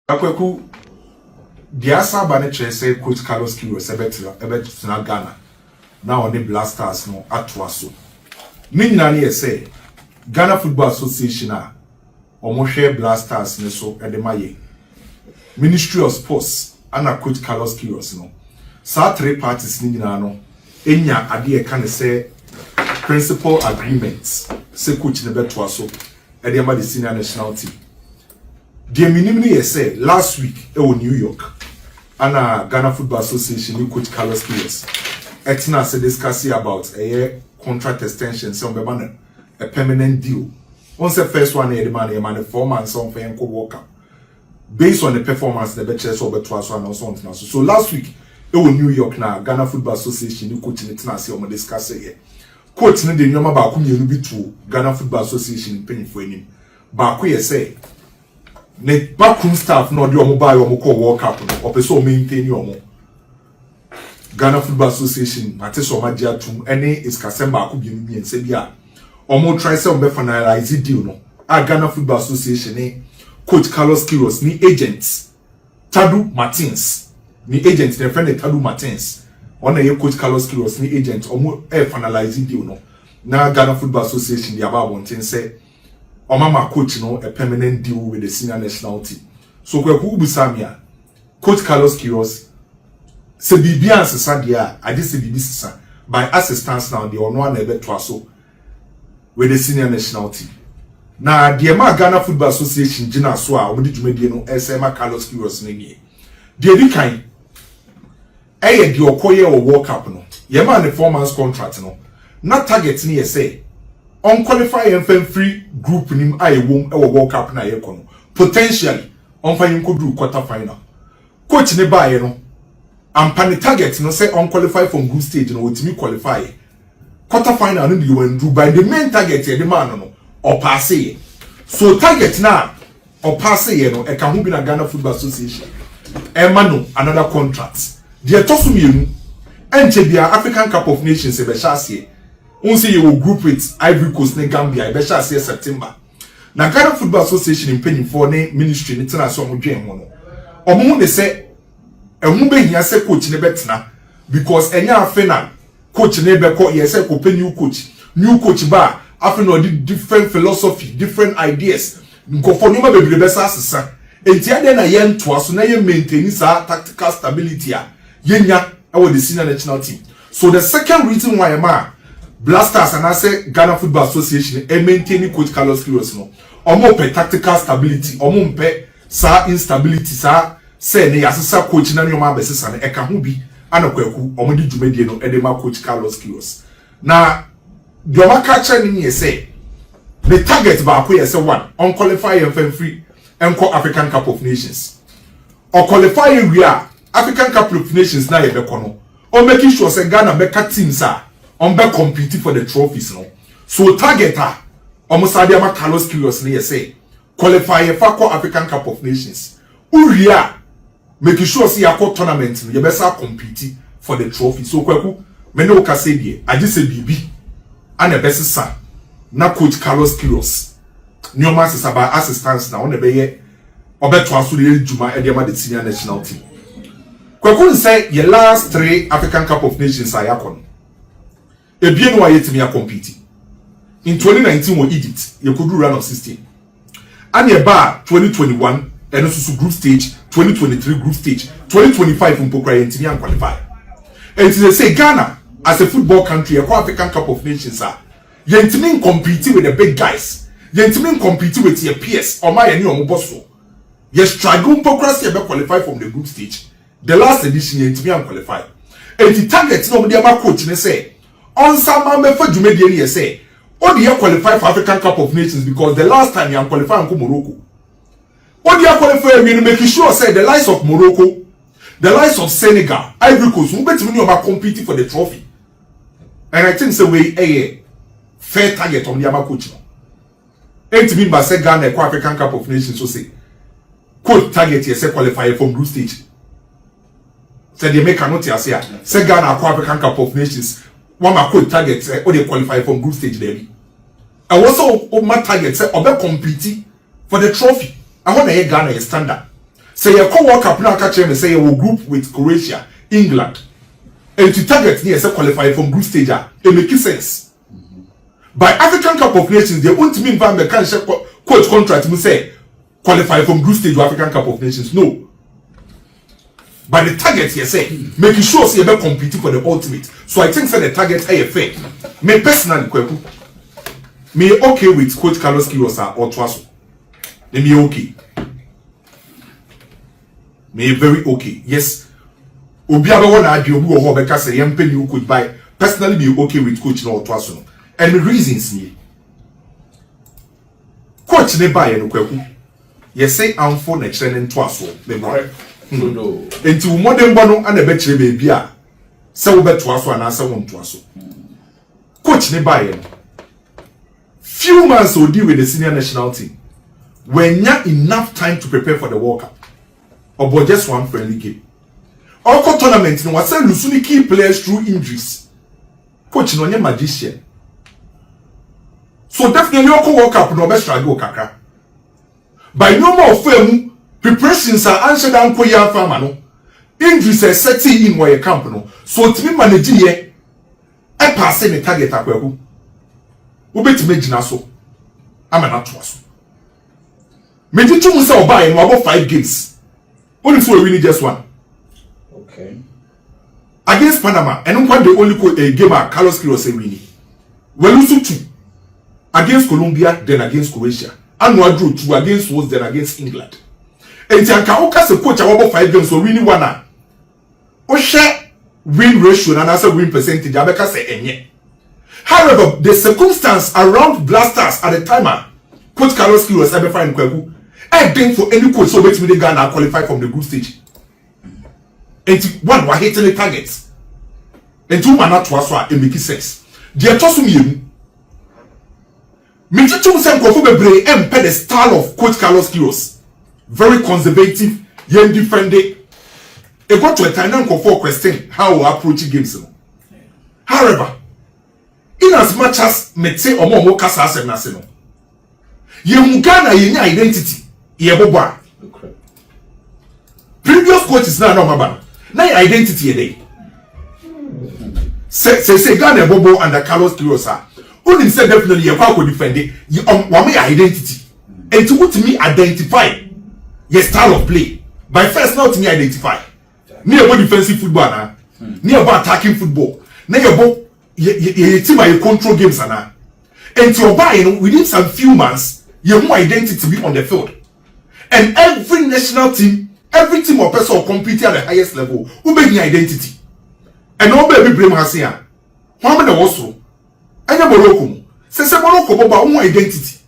Akweku diasa ba ne kyerɛ sɛ coach Carlos Queiroz ebetena Ghana na on the Blackstars no atoa so ne nyina ne yɛ Ghana Football Association a ɔmohwɛ Blackstars ne so de maye Ministry of Sports ana coach Carlos Queiroz no saa three parties ne nyina no enya ade ka ne sɛ principal agreements sɛ coach ne betoa so de ama the senior national team. The minimum say last week in New York, and Ghana Football Association with coach Carlos Queiroz. Etina said discussing about a contract extension, some a permanent deal. Once the first one, the man 4 months on for Worldcup. Based on the performance, the betches over twice and so on. So last week in New York now, Ghana Football Association with coach Etina say on discuss here. Coach ne the number ba ku mienu bi to Ghana Football Association penny for him. Ba ku ye say ne backroom staff no de omo buy omo call Worldcup no opeso maintain omo Ghana Football Association mate so ma dia tum ene is kasemba ku bi mi ense bia omo try say omo finalize deal no a Ghana Football Association ne coach Carlos Queiroz ni agents Tadu Martins ni agent ne friend Tadu Martins ona ye coach Carlos Queiroz ni agent omo finalize deal no na Ghana Football Association dia ba wonten say Omama coach no a permanent deal with the senior national team. So kweku ubusamia coach Carlos Queiroz se bibia ansesa dia ade se bibi sesa by assistance now the ono na ebe toaso with the senior national team. Na the ma Ghana Football Association gina so a omudi dwumadie no esema Carlos Queiroz na nie. The di kan eye di okoye o Worldcup no. Ye ma the 4 months contract no. Na target ni ye say unqualified and free group nim a won e World Cup na ye kono potentially on fan ko do quarter final coach ne baaye no ampa ne target no say unqualified from group stage no wotimi qualify quarter final no be wan do by the main target e the man no or pass ye so target na or pass ye no e ka ho bi na Ghana Football Association e ma no another contract de toso mienu enche bia African Cup of Nations e be chance Unsi you will group with Ivory Coast ne Gambia, I bet shall say September. Na Ghana Football Association in penny for ne ministry ni tena so mo dwen ho no. Omo ne say ehun be hia say coach ne betena because enya afena coach ne be ko ye say ko pe new coach ba afena odi different philosophy, different ideas. Nko for nyoma bebre be sa asesa. Enti ade na ye ntoa so na ye maintain sa tactical stability a yenya e with the senior national team. So the second reason why am Blackstars and I say Ghana Football Association and maintaining coach Carlos Queiroz no. Omo pe tactical stability, omo pe sa instability sa say ne asesa coach na nyoma besesa na eka ho bi anakwaku omo di dwumadie no e de ma coach Carlos Queiroz. Na the omaka cha ni ye say the target ba ko ye say one unqualified and free enko African Cup of Nations. Or qualify we are African Cup of Nations na ye be kono. O making sure say Ghana beka teams are on be competing for the trophies no. So target almost Adiama Carlos Queiroz ne say qualify for African Cup of Nations. Uria making sure see a tournament no you better compete for the trophy. So kwaku me no ka say die I just say bibi and the best son na coach Carlos Queiroz. Nyoma sisa by assistance na on be ye obeto aso de djuma e de ma the senior national team. Kwaku say your last 3 African Cup of Nations are yakon. Ebien wa yetimi a compete. In 2019 wo Egypt, you could do round of 16. And ye bar 2021 and also group stage, 2023 group stage, 2025 mpokra yetimi and qualify. And they say Ghana as a football country, a African Cup of Nations are yetimi compete with the big guys. Yetimi compete with your peers or my any omoboso. Ye struggle mpokra se be qualify from the group stage. The last edition yetimi and qualify. And the target no dey ma coach ne say on some me for dwumadie say o dey qualify for African Cup of Nations because the last time you qualify in Morocco o dey qualify we make sure say the likes of Morocco, the likes of Senegal, Ivory Coast we betimi no ma compete for the trophy. And I think say we fair target on the coach no enti mean by say Ghana for African Cup of Nations so say coach target here say qualify from group stage say they make not here say Ghana for African Cup of Nations. One my code target say or they qualify from group stage there. I also my target say or be compete for the trophy. I want to Ghana a standard. say you call Worldcup now catch me say you will group with Croatia, England. And to target yes, qualify from group stage, it makes sense. By African Cup of Nations, they won't mean van the coach contract will say qualify from group stage to African Cup of Nations. No. By the target, you say, making sure so you're competing for the ultimate. So I think that the target is fair. Me personally, me okay with Coach Carlos Queiroz or Twaso. Me okay. Me very okay. Yes. Obi abawo na adi obi wo ho beka say yempe new coach by personally be okay with coach na Twaso no. And the reasons ni. Coach ne buy no kwaku. Yes say amfo na kire ne Twaso. Me right. Enti wo modern bo no ana be kire be bia se wo beto aso ana se wo nto aso. Coach ne buy no. Few months will deal with the senior national team. When not enough time to prepare for the World Cup. Or but just one friendly game. Our tournament no was losing key players through injuries. Coach no nye magician. So definitely our World Cup no best struggle kakra. By no more firm preparations are answered down koya farmer no. Injuries are setting in where camp no. So to be managing here, I pass the target akweku. Ubeti mejina so. I'm an atwas. Meji chu say oba en about 5 games. Only for winning just one. Okay. Against Panama, and one the only game Carlos Queiroz winning. We lose 2 against Colombia, then against Croatia. And we drew 2 against Wales, then against England. And Tianka Oka se coach about 5 games so winning one. O share win ratio and answer win percentage. Abeka say enye. However, the circumstance around Blackstars at the time, Coach Carlos Queiroz ever find Kweku, I think for any coach so wait me the Ghana qualify from the group stage. And one were hitting the targets. And 2 man not was what it makes sense. The toss me. Meji two sem kofu bebre empe the style of Coach Carlos Queiroz. Very conservative, young defending. It got to a time for question how we approach games. However, in as much as mete omo mo kasa asem na se no ye Ghana ye nya identity ye bobo previous coaches na maba na ye identity ye dey say Ghana bobo under Carlos Queiroz only say definitely ye kwa ko defend ye wa me identity and to what me identify your style of play by first not me identify me about defensive football na me about attacking football na ye bo ye team are control games and your buying within some few months your more identity be on the field. And every national team, every team or person competing at the highest level will be your identity. And no baby blame has here. How many also? I never Morocco. Says a Morocco about own identity.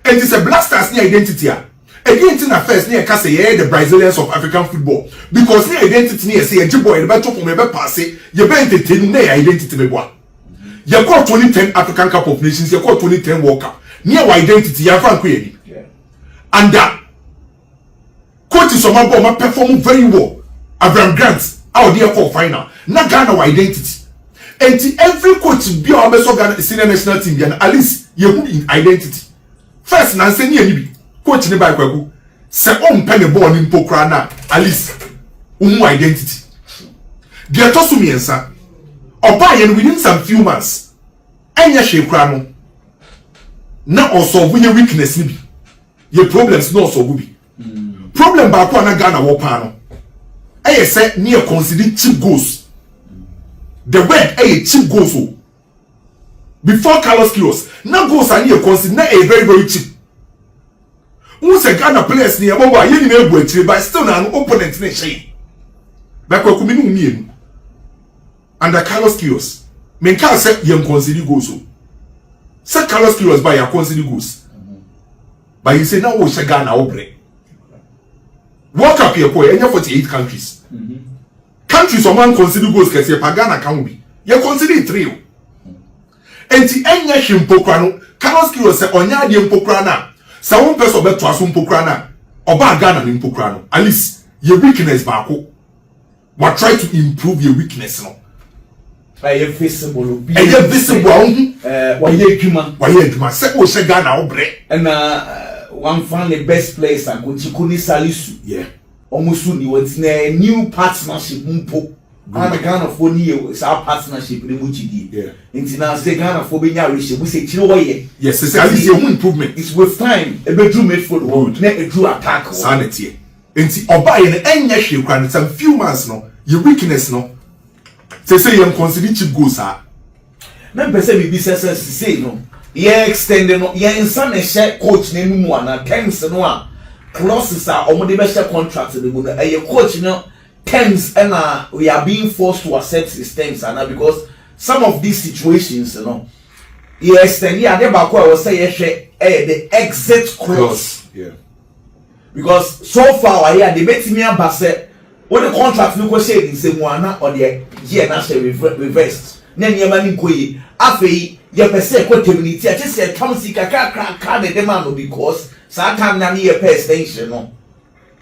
And it's a Blackstars near identity. Again, in affairs near Kase, the Brazilians of African football. Because near identity near say a Jiboy, the battle from a pass, you better entertain their identity. You call 2010 African Cup of Nations, you call 2010 World Cup. Near identity, you have query. And that coach is someone who perform very well. Abraham Grant, our dear for final. Not Ghana identity. And every coach be our best Ghana senior national team, and at least you in identity. First, Nancy Nibi, coach Nibai Kwaku, say on penny born in Pokrana, at least identity. Dear Tosumi and sir. Or buying within some few months, and ya shape crano. Now also when your weakness be your problems no so be. Problem back one Ghana war panel. I say near consider cheap goals. The word cheap goals. Before Carlos Queiroz, now goals are near consider a very, very cheap. Who's a Ghana players near Boba, you know, but still an opponent in shame. Back what come in. Under Carlos Queiroz, men can't say you consider goals. Say Carlos Queiroz by your consider goals. But you say now we shall Ghana obre. Worldcup here boy, any 48 countries. Countries or man consider goals because you Ghana can be. You consider 3. And the enya himpokrano, Carlos Queiroz say onya di himpokrana. Sa one person bet to asum himpokrana. Oba Ghana himpokrano. At least your weakness bako. What try to improve your weakness no. Visible. Visible. Why you say o se Ghana obre. And one fan the best place and Kuchikuni Salisu. Yeah. almost soon what's a new partnership mpo. And Ghana for new is our partnership in Muchidi. Yeah. International Ghana for being Irish. We say Chinoy. Yes, it's a improvement. It's with time. A bedroom made for the world. Net a drew attack. Sanity. And see, or buy an end you can some few months no. Your weakness no. Say you consider cheap goes are. Now, person be says say no. Yeah, extended no. Yeah, in some share coach name one and terms no clauses are or the contracts in the moon. A coach no terms and we are being forced to accept these terms and because some of these situations, you know. Yes, then yeah, they back I was say the exit clause. Yeah. Because so far I hear the bet me about say what the contract no go say is one or the year na say reversed. Na niam ani ko yi afei ye pese ko terminate I just say come see kaka the demand because sa time na ye pay extension no.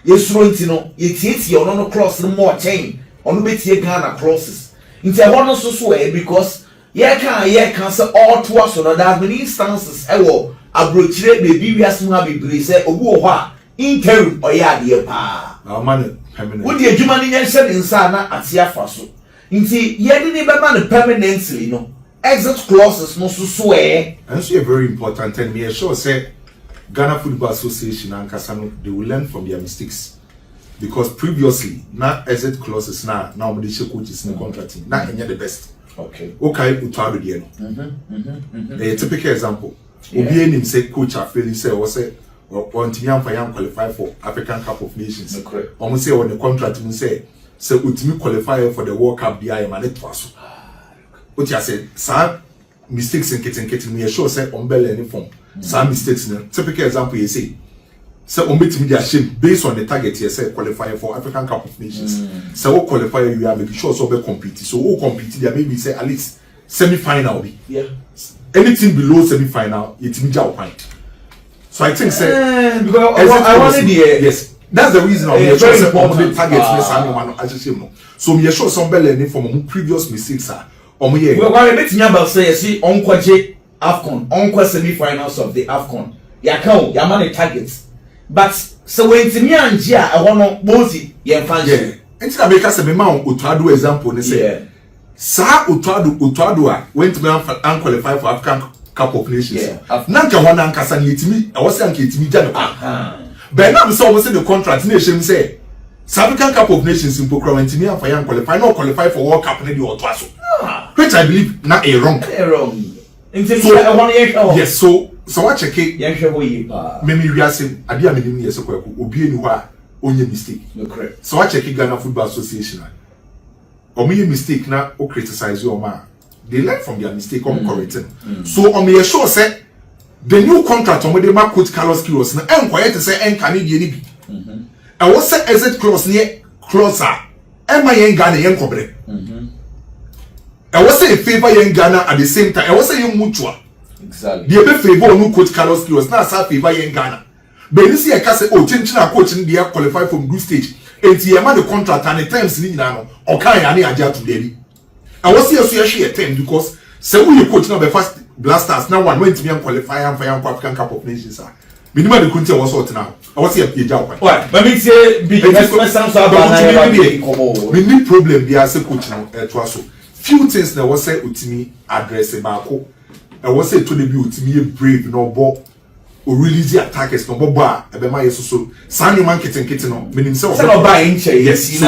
Yes ronti no ye tie no clause no more chain ono betie Ghana clauses. Nti e hono so because ye can say all to us no that many instances e wo abrochire baby wiase mu abibire say obu wo ho a interim oya de pa man permanent wo de adwuma ni nyense nsa na ate afa so nti ye de ne bema ne permanently no exit clauses no so and so very important and me sure say Ghana Football Association and Kasano they will learn from their mistakes because previously na exit clauses now we dey coaches in contracting na enye the best. Okay utwado de no a typical example obi enim say coach afeli say o say ontimi amfa yam qualify for African Cup of Nations omo say on the contract mu say utimi qualify for the World Cup bi am na to aso what you say sa mistakes in kitten me sure say on bell any form some mistakes no typical example you say betimi dia shame based on the target you say qualify for African Cup of Nations so qualify you are making sure so be compete so who compete there maybe say at least semi-final be anything below semi-final itimi ja point. So I think say because I want to be yes that's the reason I'm sure say the target so me sure some be learning from previous mistakes are we were meeting about say see onkwaje Afcon onkwa semi-finals of the Afcon ya kan ya man targets but so when timi anje a wono bozi ye fanshi enti na make say me ma Otuado example ne say sa Otuado a when timi an qualify for African Cup of Nations nanka wana ankasa ne yetimi e wo say anka yetimi ja ne but now so we say the contract nation say African Cup of Nations in Pokra when timi an qualify no qualify for World Cup ne di Otuaso which I believe na a wrong so I want to yes so what check it yeah sure boy me we are saying ade am nim yes ko obi eni ho a onye mistake correct so what check Ghana Football Association o me mistake na o criticize your man they learn from their mistake or correct so o me sure say the new contract on the mark coach Carlos Quiros na enquire to say en Canadian ni bi and what say exit clause near closer am I in Ghana yen kobre I was say favor yen Ghana at the same time I was say yen mutual exactly the be favor no coach Carlos Quiros na sa favor yen Ghana but you see I can say oh chinchina coach in the qualify from group stage and the man the contract and the times ni na no o kan ya na aja to dey I was see so share time because say we coach na be first Blackstars now one went to be qualify and for African Cup of Nations minimum the country was sort now I was here page out why but me say big sound so about we need problem be as a coach now to us few things that was say utimi address about I was say to the be utimi brave no ball or release the attackers no ball e be my so sanu man kitten no meaning say no buy in yes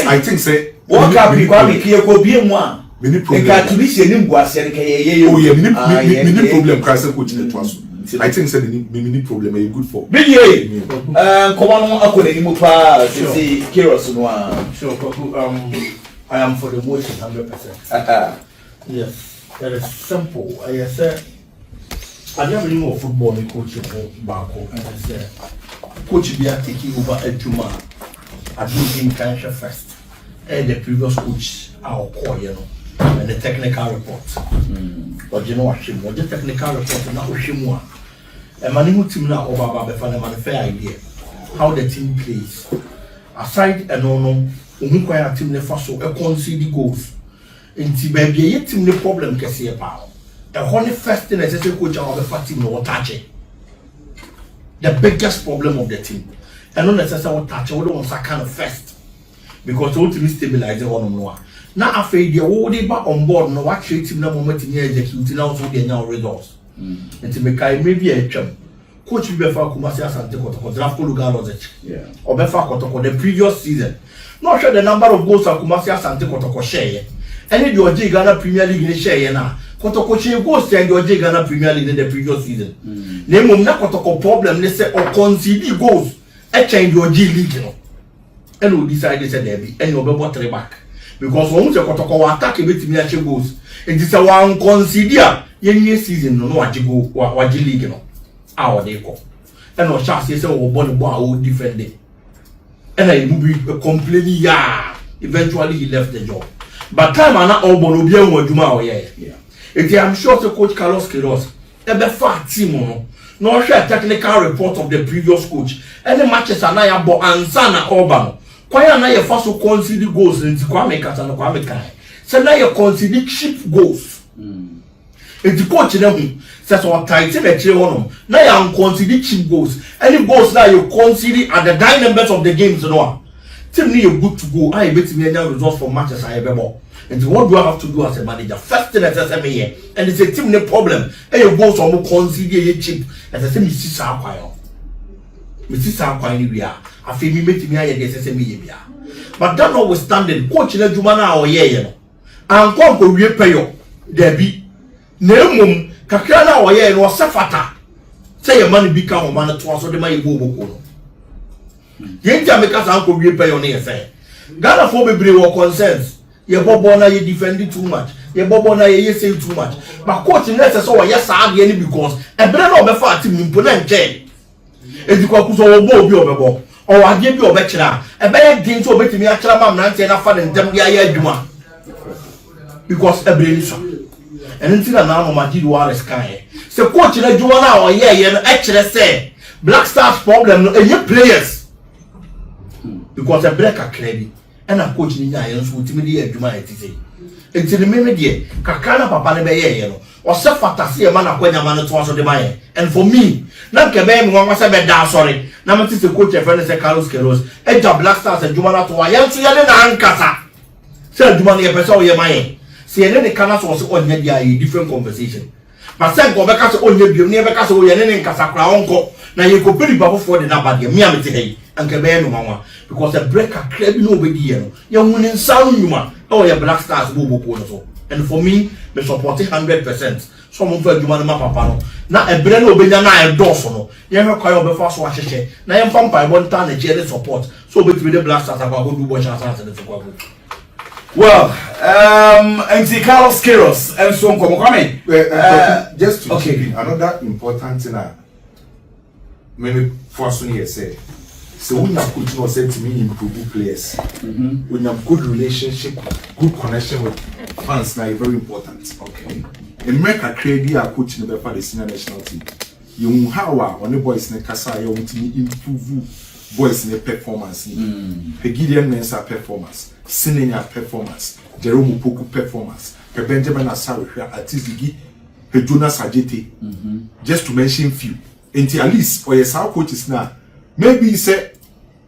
I think say what can be kwame kiye ko bi mu a mini problem ka to be se ni mbuase nke ye oh yeah mini problem crash coach na to us I think say mini problem are good for big ye come on akole ni mu pa say Kiros no sure I am for the motion 100%. Yes, that is simple. I said, I never knew of football and coach Bako, and I said, Coach Bia taking over Ejuma. I do him cancel first. And the previous coach, our core, you know, and the technical report. But you know what, the technical report, not Ushimwa. And my new team now over Baba, fair idea how the team plays. Aside and no. Unquire team ne faso e concede goals. Inti baby ye team ne problem kese pa. The honey first thing I say coach our team no touch. The biggest problem of the team. and not necessarily touch all on kind of first because all to be stabilized on no. Now after the already back on board no what treat him no moment in execute now so they now results. And to make maybe a chum. Coach be for Kumasi Asante Kotoko draft Lugalozic. Yeah. Or Befa Kotoko the previous season. Not sure the number of goals of Kumasi Asante Kotoko share. Any the OJ Ghana Premier League in share na. Kotoko share goals and the OJ Ghana Premier League in the previous season. Name na Kotoko problem they say or concede goals. A change the OJ League you know. And we decide they said there be and you be three back. Because once you Kotoko attack a bit me achieve goals. It is a one consider any season no wajigo waji league you know. Our they go. And no chance say we born a different day. And I will be complaining, yeah. Eventually he left the job. But time and not all born obian wa juma yeah. If I'm sure the coach Carlos Queiroz, a fat team no share technical report of the previous coach. Any matches are now about Ansana Obama. Kwaya na ye first consider goals in Kwame Katana Kwame Kai. So now you consider cheap goals. If the coach them says what tight in the chair now you consider cheap goals. Any goals now you consider at the dynamics of the games no. Team need you good to go. I bet me any results for matches I ever more. And what do I have to do as a manager? First thing as I say here, and it's a team no problem. And your goals are more consider cheap. As I say, me see some choir. Me see some choir anywhere. I feel me make me here. They say me here. But that notwithstanding, coach na Jumana or you know. And come to repay you. There be. Nemum kakra na oye no sefata say your money become man to so de my go boko yenja make us anko wie pay on here say Ghana for bebre wo concerns ye bobo na ye defend too much ye bobo na ye say too much but coach nurse so we yes ade ni because ebre na obefa team mpo na nche edikwa kuso wo bo obi obebo o ade bi obekira ebe ye din so obetimi akira mam na nche na fa dem ya ya adwuma because ebre ni so and until now, my did what is kind. So, coach, you know, or yeah, actually say Blackstars problem, and your players because a break a clearly and a coach in Giants with me, do my say. Until the minute, Kakana Papa Nebe, or Safata see a man of when a man to answer the money. And for me, not Cabin, one was a bed down, sorry. Now, it is the coach, a friend, is a Carlos Queiroz, and Blackstars and Jumana to a young Ankasa. Said Jumani a person, your mind. See, and then the canals was on a different conversation. But some go back as on your never cast away and then Casacra uncle. Now you could pretty bubble for the Nabadi, Miamity, and Cabano Mama, because a breaker crab nobody, young winning sound human, or your Blackstars Bobo. And for me, the support 100%. Some of the Jumana Papano. Now a Breno Benana and Dawson, you have a call of fast wash. Now I'm from by one time a jelly support. So between the Blackstars about who do watch us answer the well, MC Carlos Queiroz and so on. Just to okay. Another important thing maybe first one here say. So when you could not say to me improve players, when you have good relationship, good connection with fans, now very important. Okay. America create a coach in the for the senior national team. You how on the boys in the Kasa, you want to improve boys in the performance. Gideon Mensah performance. Senior performance, Jerome Poku performance, Benjamin Asari, Atizigi, Jonas Ajete, just to mention few. Until at least, or yes, our coaches now, maybe he said,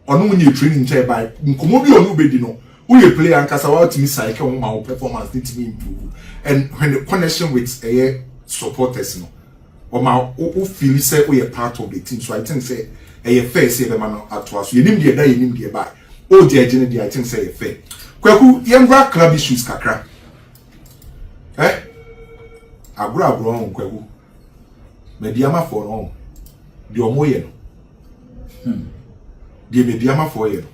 on when you training chair by Nkomobi or nobody know, who you play and Kasawa to me, cycle on my performance need to be improved. And when the connection with a supporters, or my who feel say we are part of the team, so I think say a fair say the man at us, you need the you need the back. Oh, the agenda, I think say fair. Kwaku, yembra club issues kakra. Agura on kwaku. Mediama for on. The omoye no. The mediama for ye.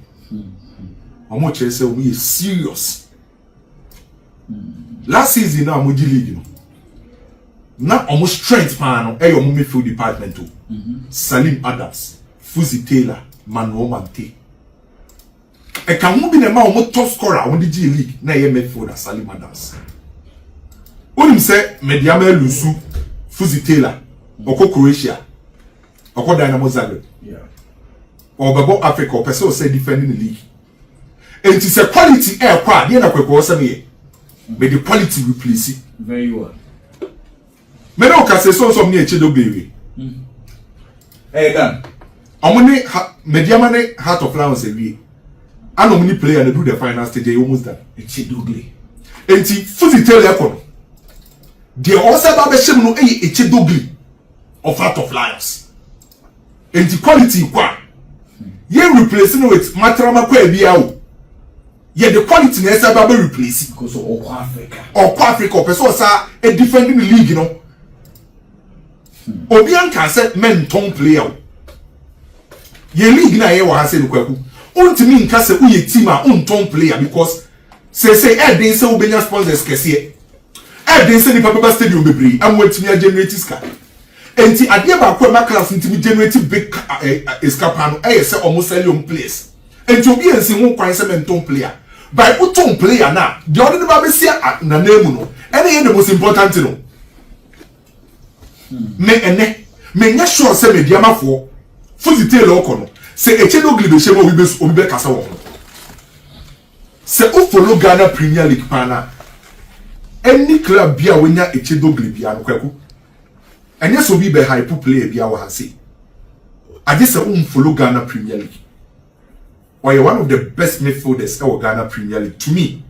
Omo chere say we is serious. Last season now Moji League no. Na omo strength pan no e omo midfield department too. Salim Adams, Fuzi Taylor, Manuel Mante. E kan mu bi na ma o top scorer on the G League na ye midfielder Salim Adams. Onim say Mediama Lusu Fuzi Taylor oko Croatia oko Dynamo Zagreb. Yeah. Obebo Africa person say defending the league. And it is a quality air kwa dey na kwekwo say me. But the quality replace it very well. Me no ka say so me eche do bewe. Hey Dan. Omuni mediamane Heart of Lions ewie. And omuni player they do the final stage they almost done. Echidogli. Enti fuzi tell ekono. The also ba shem no Echidogli of Heart of Lions. Enti quality kwa. Ye replacing with Matrama kwa biawo. Ye the quality na esa ba replace because of Africa. Or Africa person sa a defending league, you know. Obian can say men ton player. Ye league na ye wa ha say no kwaku. Untimi nka say uye team a unton player because say den say obenya sponsors kese. Den say ni papa stadium bebre am wantimi a generate ska. Enti ade ba kwa ma class ntimi generate big escapa no say almost sell your place. Enti obi ensi ho kwan say men ton player. By uton player na the other ba be sia na name no. Ene the most important thing no. Me nya sure say mediamafo fuzi tell okono say Echidogli be shemo obi be kasa wo say o follow Ghana Premier League pana any club bia wenya Echidogli bia no kwaku enya so bi be hype player bia wo ha say I just say follow Ghana Premier League or you're one of the best midfielders in Ghana Premier League to me